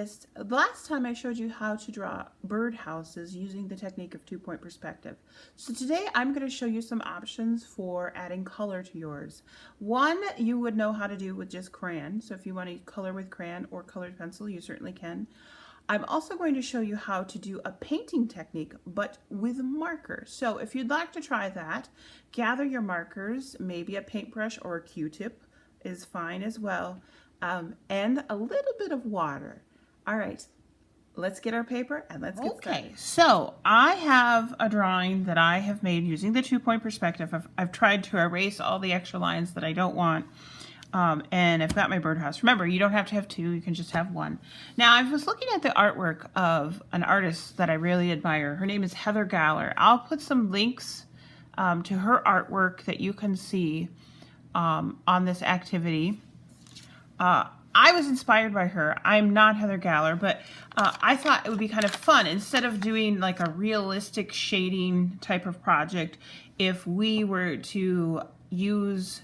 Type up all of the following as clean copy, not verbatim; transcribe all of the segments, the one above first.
artist. The last time I showed you how to draw birdhouses using the technique of two-point perspective. So today I'm going to show you some options for adding color to yours. One you would know how to do with just crayon. So if you want to color with crayon or colored pencil, you certainly can. I'm also going to show you how to do a painting technique, but with markers. So if you'd like to try that, gather your markers, maybe a paintbrush or a Q-tip is fine as well, and a little bit of water. All right, let's get our paper and let's get started. Okay, so I have a drawing that I have made using the two-point perspective. I've tried to erase all the extra lines that I don't want. And I've got my birdhouse. Remember, you don't have to have two, you can just have one. Now, I was looking at the artwork of an artist that I really admire. Her name is Heather Galler. I'll put some links to her artwork that you can see on this activity. I was inspired by her. I'm not Heather Galler, but I thought it would be kind of fun, instead of doing like a realistic shading type of project, if we were to use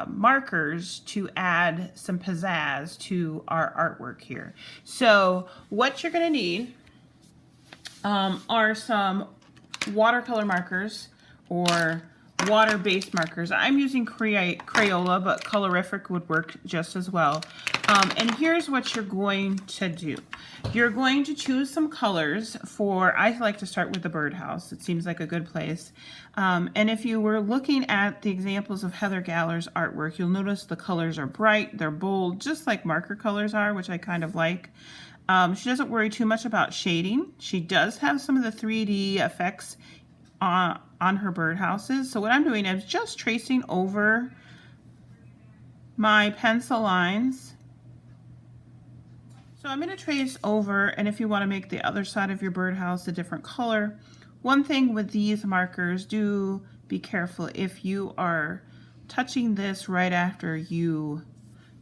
markers to add some pizzazz to our artwork here. So what you're going to need are some watercolor markers or water-based markers. I'm using Crayola, but colorific would work just as well. And here's what you're going to do. You're going to choose some colors for, I like to start with the birdhouse. It seems like a good place. And if you were looking at the examples of Heather Galler's artwork, you'll notice the colors are bright, they're bold, just like marker colors are, which I kind of like. She doesn't worry too much about shading. She does have some of the 3D effects on her birdhouses. So what I'm doing is just tracing over my pencil lines. So I'm going to trace over, and if you want to make the other side of your birdhouse a different color, one thing with these markers, do be careful. If you are touching this right after you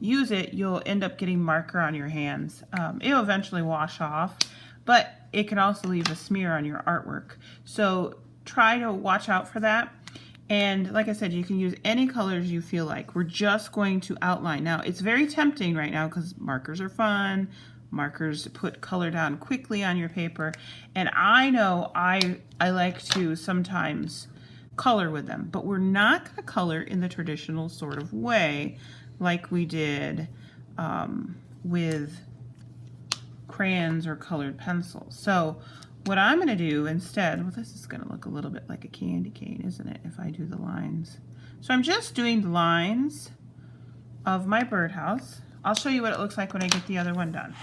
use it, you'll end up getting marker on your hands. It'll eventually wash off, but it can also leave a smear on your artwork. So try to watch out for that. And like I said, you can use any colors you feel like. We're just going to outline. Now, it's very tempting right now because markers are fun. Markers put color down quickly on your paper. And I know I like to sometimes color with them, but we're not going to color in the traditional sort of way like we did with crayons or colored pencils. So what I'm going to do instead, well, this is going to look a little bit like a candy cane, isn't it, if I do the lines. So I'm just doing the lines of my birdhouse. I'll show you what it looks like when I get the other one done.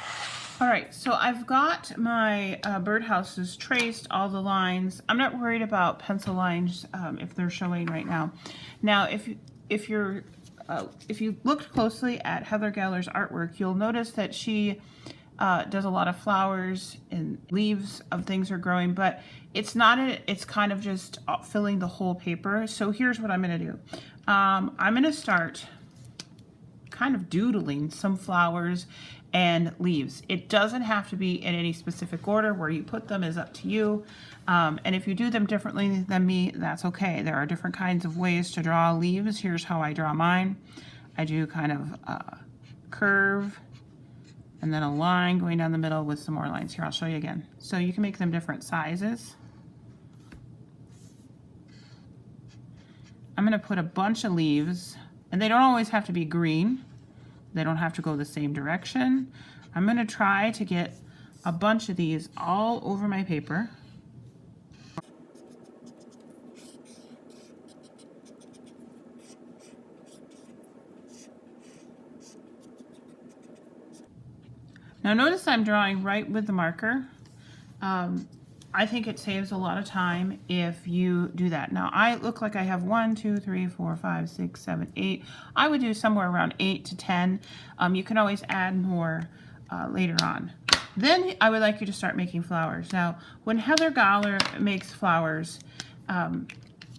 All right, so I've got my birdhouses traced, all the lines. I'm not worried about pencil lines if they're showing right now. Now, if you looked closely at Heather Galler's artwork, you'll notice that she does a lot of flowers and leaves of things are growing, but it's kind of just filling the whole paper. So here's what I'm going to do. I'm going to start kind of doodling some flowers and leaves. It doesn't have to be in any specific order. Where you put them is up to you. And if you do them differently than me, that's okay. There are different kinds of ways to draw leaves. Here's how I draw mine. I do kind of a curve and then a line going down the middle with some more lines. Here, I'll show you again. So you can make them different sizes. I'm going to put a bunch of leaves, and they don't always have to be green. They don't have to go the same direction. I'm going to try to get a bunch of these all over my paper. Now notice I'm drawing right with the marker. I think it saves a lot of time if you do that. Now I look like I have 1, 2, 3, 4, 5, 6, 7, 8. I would do somewhere around 8 to 10. You can always add more later on. Then I would like you to start making flowers. Now when Heather Galler makes flowers,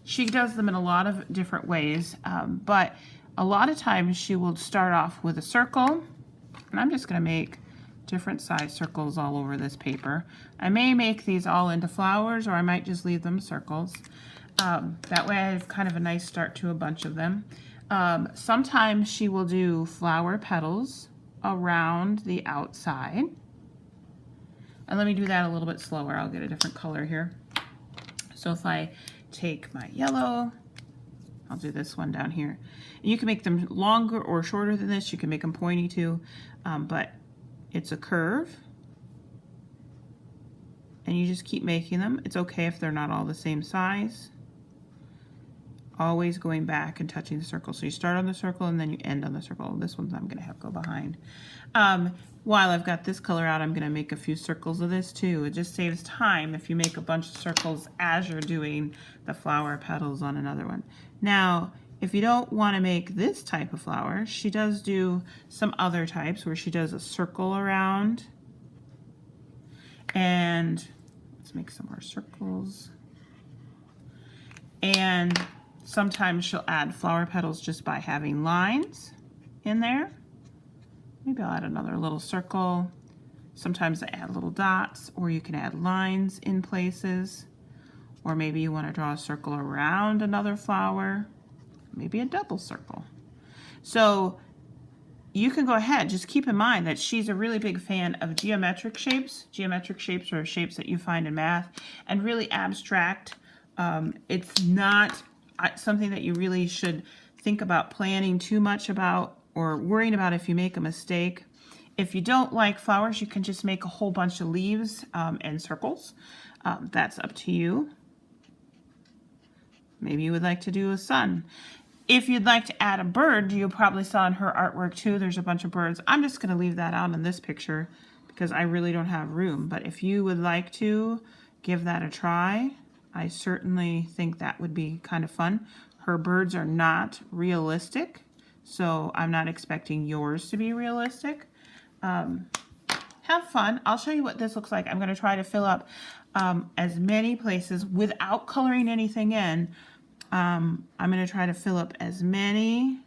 she does them in a lot of different ways, but a lot of times she will start off with a circle, and I'm just going to make different size circles all over this paper. I may make these all into flowers, or I might just leave them circles. That way I have kind of a nice start to a bunch of them. Sometimes she will do flower petals around the outside. And let me do that a little bit slower. I'll get a different color here. So if I take my yellow, I'll do this one down here. And you can make them longer or shorter than this. You can make them pointy too, but it's a curve. And you just keep making them. It's okay if they're not all the same size. Always going back and touching the circle. So you start on the circle and then you end on the circle. This one's I'm gonna have go behind. While I've got this color out, I'm gonna make a few circles of this too. It just saves time if you make a bunch of circles as you're doing the flower petals on another one. Now, if you don't wanna make this type of flower, she does do some other types where she does a circle around. And let's make some more circles. And sometimes she'll add flower petals just by having lines in there. Maybe I'll add another little circle. Sometimes I add little dots, or you can add lines in places. Or maybe you want to draw a circle around another flower. Maybe a double circle. So you can go ahead, just keep in mind that she's a really big fan of geometric shapes. Geometric shapes are shapes that you find in math, and really abstract. It's not something that you really should think about planning too much about or worrying about if you make a mistake. If you don't like flowers, you can just make a whole bunch of leaves and circles. That's up to you. Maybe you would like to do a sun. If you'd like to add a bird, you probably saw in her artwork too, there's a bunch of birds. I'm just going to leave that out in this picture because I really don't have room. But if you would like to give that a try, I certainly think that would be kind of fun. Her birds are not realistic, so I'm not expecting yours to be realistic. Have fun. I'll show you what this looks like. I'm going to try to fill up as many places without coloring anything in. I'm going to try to fill up as many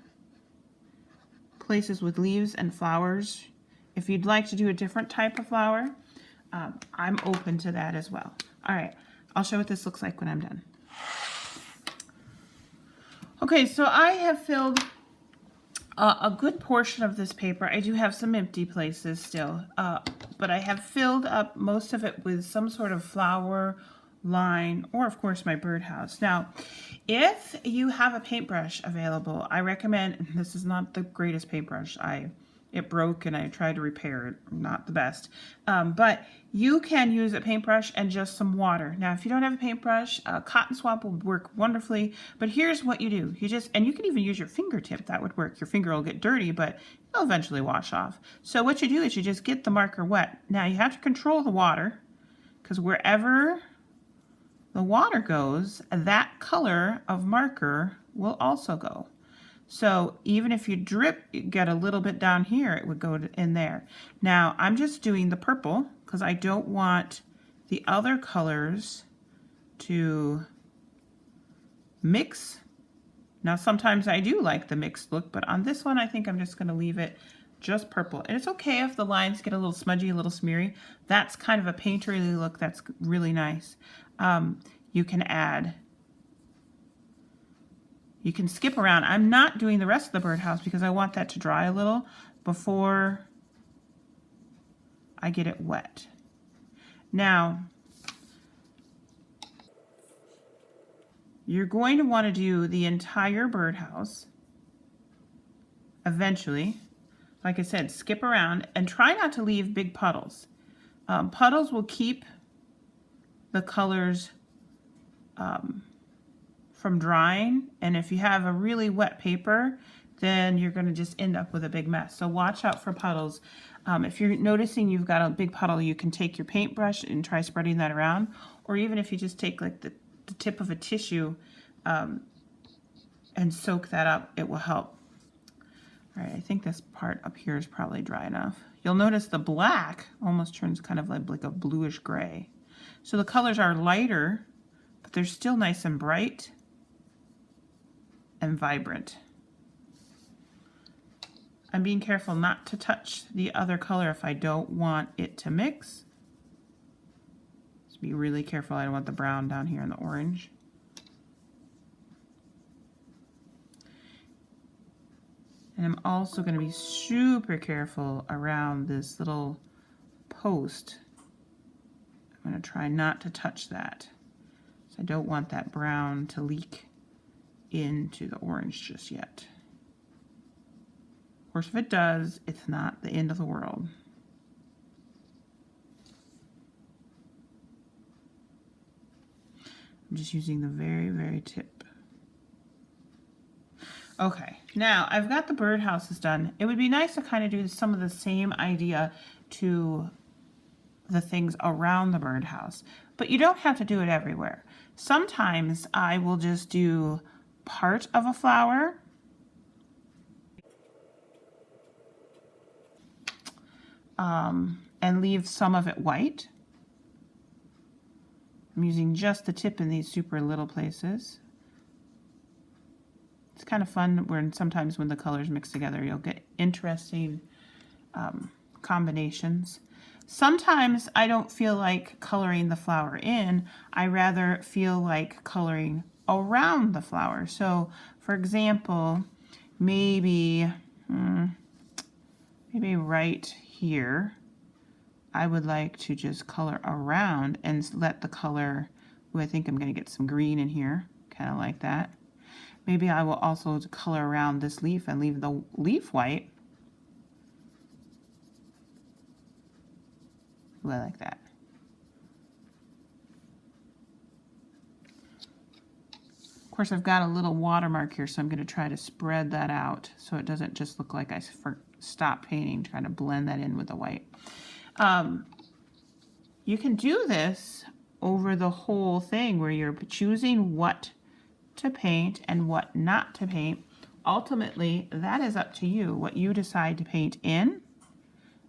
places with leaves and flowers. If you'd like to do a different type of flower, I'm open to that as well. All right, I'll show what this looks like when I'm done. Okay, so I have filled a good portion of this paper. I do have some empty places still, but I have filled up most of it with some sort of flower line, or of course my birdhouse. Now, if you have a paintbrush available, I recommend, this is not the greatest paintbrush. It broke and I tried to repair it, not the best. But you can use a paintbrush and just some water. Now, if you don't have a paintbrush, cotton swab will work wonderfully, but here's what you do. And you can even use your fingertip, that would work. Your finger will get dirty, but it'll eventually wash off. So what you do is you just get the marker wet. Now you have to control the water, because wherever the water goes, that color of marker will also go. So even if you get a little bit down here, it would go in there. Now I'm just doing the purple because I don't want the other colors to mix. Now sometimes I do like the mixed look, but on this one I think I'm just going to leave it just purple. And it's okay if the lines get a little smudgy, a little smeary. That's kind of a painterly look. That's really nice. You can add, you can skip around. I'm not doing the rest of the birdhouse because I want that to dry a little before I get it wet. Now, you're going to want to do the entire birdhouse eventually. Like I said, skip around and try not to leave big puddles. Puddles will keep the colors from drying, and if you have a really wet paper, then you're going to just end up with a big mess. So watch out for puddles. If you're noticing you've got a big puddle, you can take your paintbrush and try spreading that around, or even if you just take like the tip of a tissue and soak that up, it will help. All right, I think this part up here is probably dry enough. You'll notice the black almost turns kind of like a bluish gray. So the colors are lighter, but they're still nice and bright and vibrant. I'm being careful not to touch the other color if I don't want it to mix. Just be really careful. I don't want the brown down here and the orange. And I'm also going to be super careful around this little post. I'm going to try not to touch that. So I don't want that brown to leak into the orange just yet. Of course, if it does, it's not the end of the world. I'm just using the very, very tip. Okay, now I've got the birdhouses done. It would be nice to kind of do some of the same idea to the things around the birdhouse, but you don't have to do it everywhere. Sometimes I will just do part of a flower and leave some of it white. I'm using just the tip in these super little places. It's kind of fun when sometimes when the colors mix together, you'll get interesting combinations. Sometimes I don't feel like coloring the flower in. I rather feel like coloring around the flower. So, for example, maybe right here, I would like to just color around and let the color, I think I'm going to get some green in here, kind of like that. Maybe I will also color around this leaf and leave the leaf white. Ooh, I like that. Of course, I've got a little watermark here, so I'm going to try to spread that out so it doesn't just look like I stopped painting, trying to blend that in with the white. You can do this over the whole thing where you're choosing what to paint and what not to paint. Ultimately, that is up to you, what you decide to paint in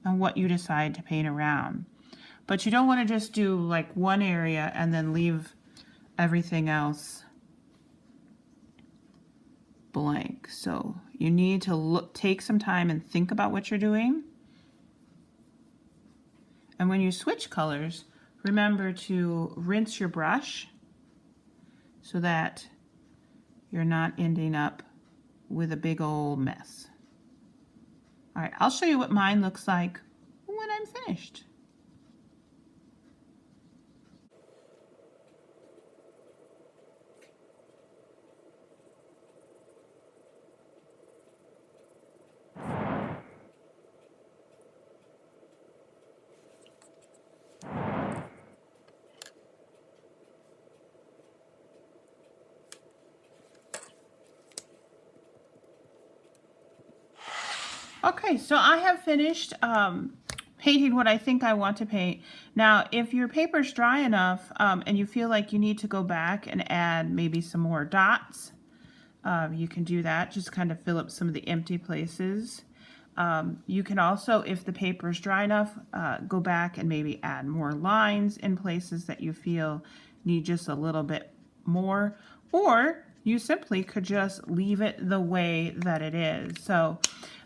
and what you decide to paint around. But you don't want to just do like one area and then leave everything else blank. So you need to take some time and think about what you're doing. And when you switch colors, remember to rinse your brush so that you're not ending up with a big old mess. All right, I'll show you what mine looks like when I'm finished. Okay, so I have finished painting what I think I want to paint. Now, if your paper's dry enough and you feel like you need to go back and add maybe some more dots, you can do that. Just kind of fill up some of the empty places. You can also, if the paper is dry enough, go back and maybe add more lines in places that you feel need just a little bit more. Or you simply could just leave it the way that it is. So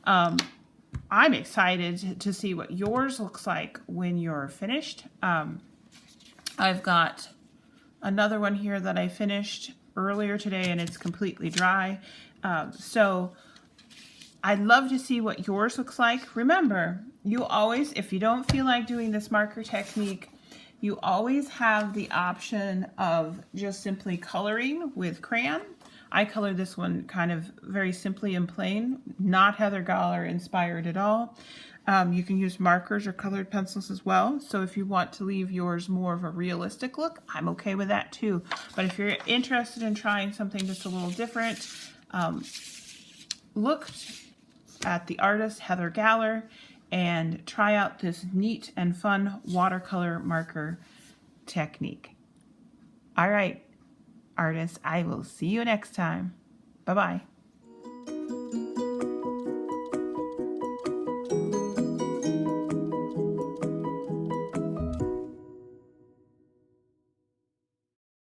I'm excited to see what yours looks like when you're finished. I've got another one here that I finished earlier today and it's completely dry. So I'd love to see what yours looks like. Remember, you always, if you don't feel like doing this marker technique, you always have the option of just simply coloring with crayon. I colored this one kind of very simply and plain, not Heather Gawler inspired at all. You can use markers or colored pencils as well. So if you want to leave yours more of a realistic look, I'm okay with that too. But if you're interested in trying something just a little different, look at the artist Heather Gawler and try out this neat and fun watercolor marker technique. All right, artists, I will see you next time. Bye-bye.